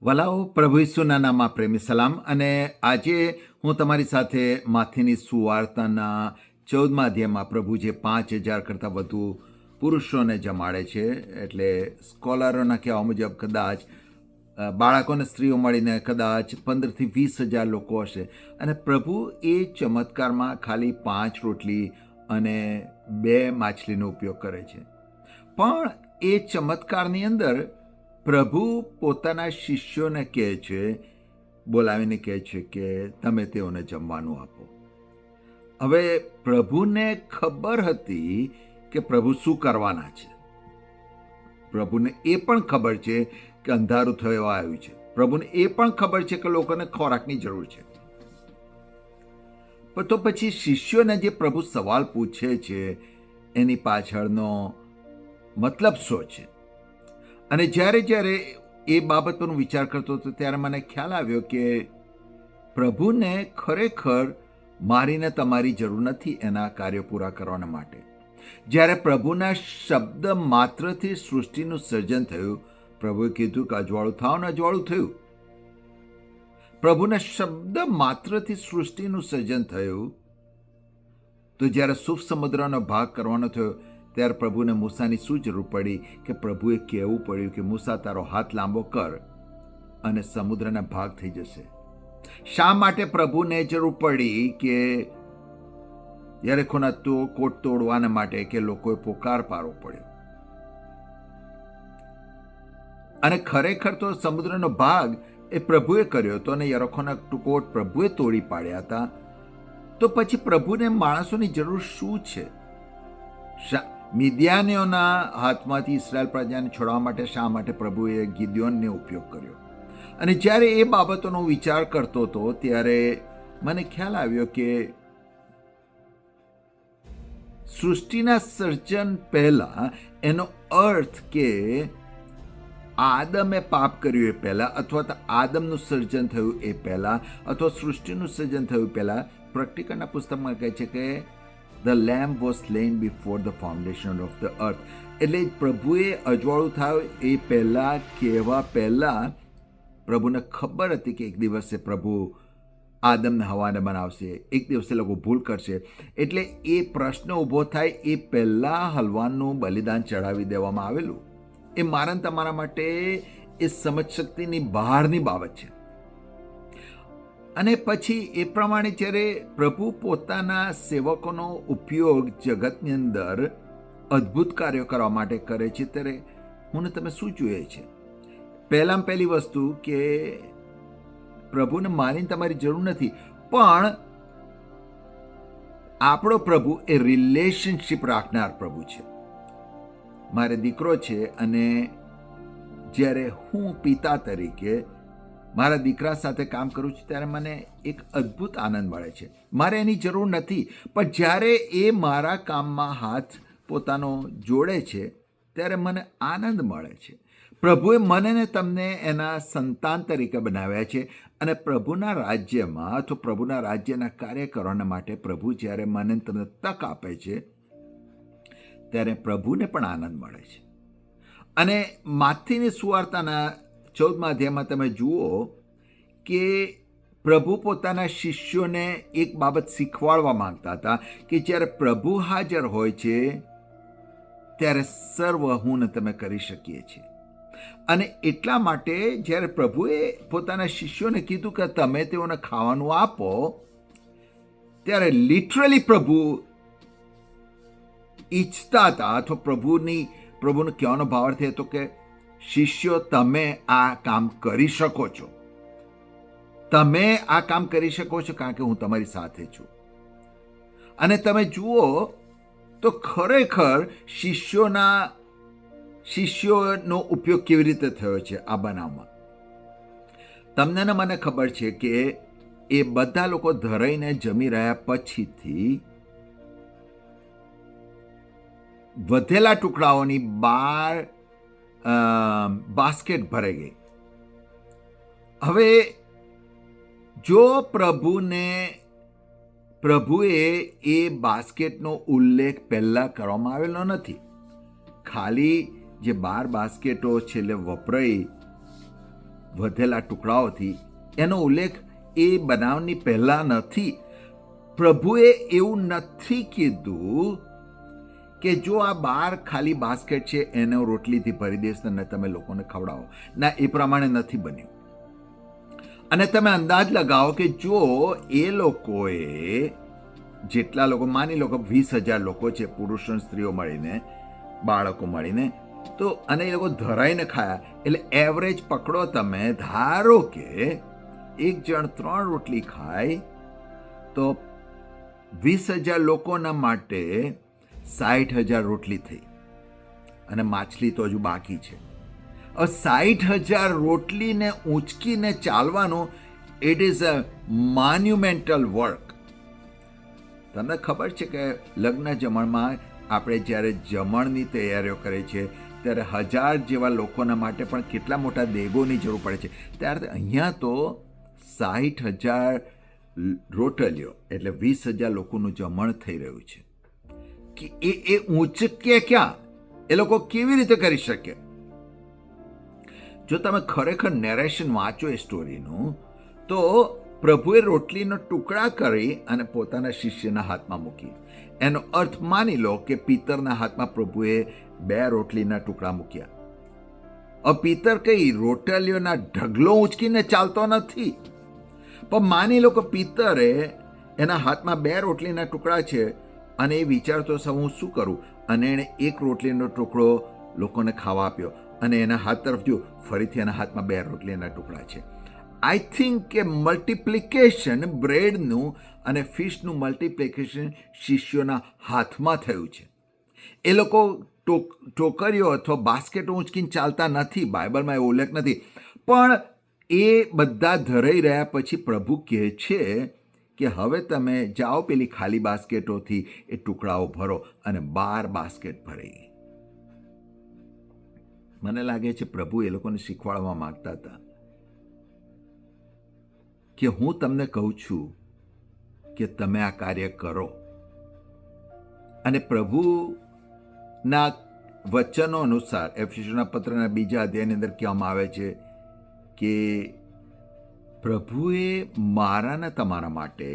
વલાઓ, પ્રભુ ઈસુના નામમાં પ્રેમી સલામ. અને આજે હું તમારી સાથે માથેની સુવાર્તાના 14મા અધ્યાયમાં પ્રભુ જે 5,000 કરતાં વધુ પુરુષોને જમાડે છે, એટલે સ્કોલરોના કહેવા મુજબ કદાચ બાળકોને સ્ત્રીઓ મળીને કદાચ 15,000 થી 20,000 લોકો હશે. અને પ્રભુ એ ચમત્કારમાં ખાલી 5 રોટલી અને 2 માછલીનો ઉપયોગ કરે છે. પણ એ ચમત્કારની અંદર પ્રભુ પોતાના શિષ્યોને કહે છે, બોલાવીને કહે છે કે તમે તેઓને જમવાનું આપો. હવે પ્રભુને ખબર હતી કે પ્રભુ શું કરવાના છે. પ્રભુને એ પણ ખબર છે કે અંધારું થવા આવ્યું છે. પ્રભુને એ પણ ખબર છે કે લોકોને ખોરાકની જરૂર છે. પણ તો પછી શિષ્યોને જે પ્રભુ સવાલ પૂછે છે એની પાછળનો મતલબ શું છે? અને જ્યારે એ બાબત પર હું વિચાર કરતો હતો ત્યારે મને ખ્યાલ આવ્યો કે પ્રભુને ખરેખર મારીને તમારી જરૂર નથી એના કાર્યો પૂરા કરવાના માટે. જ્યારે પ્રભુના શબ્દ માત્રથી સૃષ્ટિનું સર્જન થયું, પ્રભુએ કીધું કે અજવાળું થાવ ને અજવાળું થયું. પ્રભુના શબ્દ માત્રથી સૃષ્ટિનું સર્જન થયું. તો જ્યારે સુફ સમુદ્રનો ભાગ કરવાનો થયો ત્યારે પ્રભુને મૂસાની શું જરૂર પડી કે પ્રભુએ કહેવું પડ્યું કે મૂસા તારો હાથ લાંબો કર અને સમુદ્રના ભાગ થઈ જશે. શા માટે પ્રભુને જરૂર પડી કે યરીખોના કોટ તોડવાના માટે કે લોકોએ પોકાર પાડવો પડ્યો? અને ખરેખર તો સમુદ્રનો ભાગ એ પ્રભુએ કર્યો હતો અને યરીખોના કોટ પ્રભુએ તોડી પાડ્યા હતા. તો પછી પ્રભુને માણસોની જરૂર શું છે? મિદ્યાનીઓના હાથમાંથી ઇસ્રાયેલ પ્રજાને છોડવા માટે શા માટે પ્રભુએ ગિદિયોનને ઉપયોગ કર્યો? અને જ્યારે એ બાબતોનો વિચાર કરતો હતો ત્યારે મને ખ્યાલ આવ્યો કે સૃષ્ટિના સર્જન પહેલા એનો અર્થ કે આદમે પાપ કર્યું એ પહેલા, અથવા તો આદમનું સર્જન થયું એ પહેલા, અથવા સૃષ્ટિનું સર્જન થયું પહેલા, પ્રકટીકરના પુસ્તકમાં કહે છે કે The lamb was slain before the foundation of the earth. એટલે પ્રભુએ અજવાળું થાય એ પહેલા, કહેવા પહેલા પ્રભુને ખબર હતી કે એક દિવસે પ્રભુ આદમને હવાને બનાવશે, એક દિવસે લોકો ભૂલ કરશે. એટલે એ પ્રશ્ન ઊભો થાય એ પહેલા હલવાનું બલિદાન ચઢાવી દેવામાં આવેલું. એ મારા તમારા માટે એ સમજ શક્તિની બહારની બાબત છે. અને પછી એ પ્રમાણે જ્યારે પ્રભુ પોતાના સેવકોનો ઉપયોગ જગતની અંદર અદ્ભુત કાર્યો કરવા માટે કરે છે ત્યારે હું ને તમે શું જોઈએ છે? પહેલામાં પહેલી વસ્તુ કે પ્રભુને માનીને તમારી જરૂર નથી, પણ આપણો પ્રભુ એ રિલેશનશિપ રાખનાર પ્રભુ છે. મારે દીકરો છે અને જ્યારે હું પિતા તરીકે મારા દીકરા સાથે કામ કરું છું ત્યારે મને એક અદ્ભુત આનંદ મળે છે. મારે એની જરૂર નથી, પણ જ્યારે એ મારા કામમાં હાથ પોતાનો જોડે છે ત્યારે મને આનંદ મળે છે. પ્રભુએ મને ને તમને એના સંતાન તરીકે બનાવ્યા છે. અને પ્રભુના રાજ્યમાં અથવા પ્રભુના રાજ્યના કાર્ય કરવાના માટે પ્રભુ જ્યારે મને તમને તક આપે છે ત્યારે પ્રભુને પણ આનંદ મળે છે. અને માથીની સુવાર્તાના 14મા અધ્યાયમાં તમે જુઓ કે પ્રભુ પોતાના શિષ્યોને એક બાબત શીખવાડવા માંગતા હતા કે જ્યારે પ્રભુ હાજર હોય છે ત્યારે સર્વ હું ને તમે કરી શકીએ છીએ. અને એટલા માટે જ્યારે પ્રભુએ પોતાના શિષ્યોને કીધું કે તમે તેઓને ખાવાનું આપો, ત્યારે લિટરલી પ્રભુ ઈચ્છતા હતા, અથવા પ્રભુનો કહેવાનો ભાવાર્થ હતો કે શિષ્યો તમે આ કામ કરી શકો છો. તમે આ કામ કરી શકો છો કારણ કે હું તમારી સાથે છું. અને તમે જુઓ તો ખરેખર શિષ્યોનો ઉપયોગ કેવી રીતે થયો છે આ બનાવમાં. તમને ને મને ખબર છે કે એ બધા લોકો ધરાઈને જમી રહ્યા પછીથી વધેલા ટુકડાઓની 12 બાસ્કેટ ભરાઈ ગઈ. હવે જો પ્રભુએ એ બાસ્કેટનો ઉલ્લેખ પહેલા કરવામાં આવેલો નથી, ખાલી જે 12 બાસ્કેટો છેલ્લે વપરાઈ વધેલા ટુકડાઓથી, એનો ઉલ્લેખ એ બનાવની પહેલાં નથી. પ્રભુએ એવું નથી કીધું કે જો આ 12 ખાલી બાસ્કેટ છે એને રોટલીથી ભરી દઈશ ને તમે લોકોને ખવડાવો. ના, એ પ્રમાણે નથી બન્યું. અને તમે અંદાજ લગાવો કે જો એ લોકોએ જેટલા લોકો, માની લો કે 20,000 લોકો છે, પુરુષો સ્ત્રીઓ મળીને, બાળકો મળીને, તો અને એ લોકો ધરાઈને ખાયા, એટલે એવરેજ પકડો તમે, ધારો કે એક જણ 3 રોટલી ખાય તો 20,000 લોકોના માટે 60,000 રોટલી થઈ, અને માછલી તો હજુ બાકી છે. 60,000 રોટલીને ઊંચકીને ચાલવાનું, ઇટ ઇઝ અ મોન્યુમેન્ટલ વર્ક. તમને ખબર છે કે લગ્ન જમણમાં આપણે જ્યારે જમણની તૈયારીઓ કરીએ છીએ ત્યારે 1000 જેવા લોકોના માટે પણ કેટલા મોટા દેગોની જરૂર પડે છે. ત્યારે અહીંયા તો 60,000 રોટલીઓ એટલે 20,000 લોકોનું જમણ થઈ રહ્યું છે. કે એ ઊંચકે ક્યાં? એ લોકો કેવી રીતે કરી શકે? જો તમે ખરેખર નેરેશન વાંચો એ સ્ટોરીનું, તો પ્રભુએ રોટલીનો ટુકડા કરી અને પોતાના શિષ્યના હાથમાં મૂકી. એનો અર્થ માની લો કે પિત્તરના હાથમાં પ્રભુએ 2 રોટલીના ટુકડા મૂક્યા. પિત્તર કઈ રોટલીઓના ઢગલો ઊંચકીને ચાલતો નથી, પણ માની લો કે પિત્તરે એના હાથમાં 2 રોટલીના ટુકડા છે અને એ વિચારતો હું શું કરું, અને એણે 1 રોટલીનો ટુકડો લોકોને ખાવા આપ્યો અને એના હાથ તરફ જો, ફરીથી એના હાથમાં 2 રોટલીના ટુકડા છે. આઈ થિંક કે મલ્ટિપ્લિકેશન, બ્રેડનું અને ફિશનું મલ્ટિપ્લિકેશન શિષ્યોના હાથમાં થયું છે. એ લોકો ટોકરીઓ અથવા બાસ્કેટો ઊંચકીને ચાલતા નથી, બાઇબલમાં એવો ઉલ્લેખ નથી, પણ એ બધા ધરાઈ રહ્યા પછી પ્રભુ કહે છે કે હવે તમે જાઓ પેલી ખાલી બાસ્કેટોથી એ ટુકડાઓ ભરો, અને 12 બાસ્કેટ ભરાઈ. મને લાગે છે પ્રભુ એ લોકોને શીખવાડવા માંગતા હતા કે હું તમને કહું છું કે તમે આ કાર્ય કરો. અને પ્રભુના વચનો અનુસાર એફેસોના પત્રના 2 અધ્યાયની અંદર કહેવામાં આવે છે કે પ્રભુએ મારા ને તમારા માટે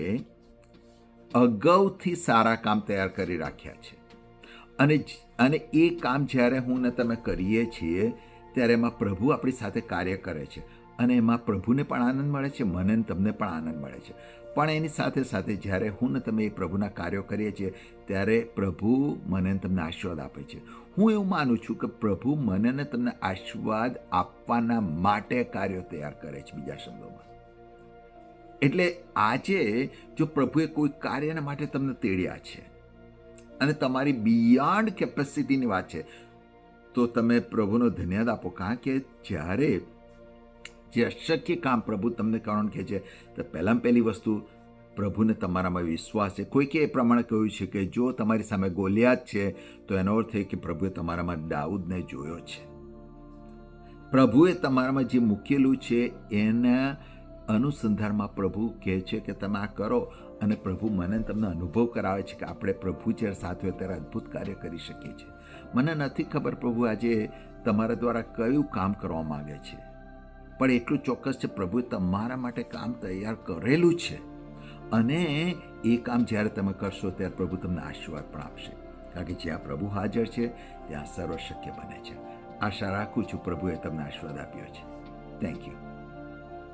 અગાઉથી સારા કામ તૈયાર કરી રાખ્યા છે. અને એ કામ જ્યારે હું ને તમે કરીએ છીએ ત્યારે એમાં પ્રભુ આપણી સાથે કાર્ય કરે છે, અને એમાં પ્રભુને પણ આનંદ મળે છે, મને તમને પણ આનંદ મળે છે. પણ એની સાથે સાથે જ્યારે હું ને તમે એ પ્રભુના કાર્યો કરીએ છીએ ત્યારે પ્રભુ મને તમને આશીર્વાદ આપે છે. હું એવું માનું છું કે પ્રભુ મને ને તમને આશીર્વાદ આપવાના માટે કાર્યો તૈયાર કરે છે, બીજા શબ્દોમાં. એટલે આજે જો પ્રભુએ કોઈ કાર્યના માટે તમને તેડ્યા છે અને તમારી બિયોન્ડ કેપેસિટીની વાત છે, તો તમે પ્રભુનો ધન્યવાદ આપો. કારણ કે જ્યારે જે અશક્ય કામ પ્રભુ તમને કરવાનું કહે છે, તો પહેલાં પહેલી વસ્તુ પ્રભુને તમારામાં વિશ્વાસ છે. કોઈકે એ પ્રમાણે કહ્યું છે કે જો તમારી સામે ગોલિયાત છે તો એનો અર્થ એ કે પ્રભુએ તમારામાં દાઉદને જોયો છે. પ્રભુએ તમારામાં જે મૂકેલું છે એના અનુસંધાનમાં પ્રભુ કહે છે કે તમે આ કરો, અને પ્રભુ મને તમને અનુભવ કરાવે છે કે આપણે પ્રભુ જ્યારે સાથે હોય ત્યારે અદ્ભુત કાર્ય કરી શકીએ છીએ. મને નથી ખબર પ્રભુ આજે તમારા દ્વારા કયું કામ કરવા માંગે છે, પણ એટલું ચોક્કસ છે પ્રભુએ તમારા માટે કામ તૈયાર કરેલું છે, અને એ કામ જ્યારે તમે કરશો ત્યારે પ્રભુ તમને આશીર્વાદ પણ આપશે. કારણ કે જ્યાં પ્રભુ હાજર છે ત્યાં સર્વ શક્ય બને છે. આશા રાખું છું પ્રભુએ તમને આશીર્વાદ આપ્યો છે. Thank you.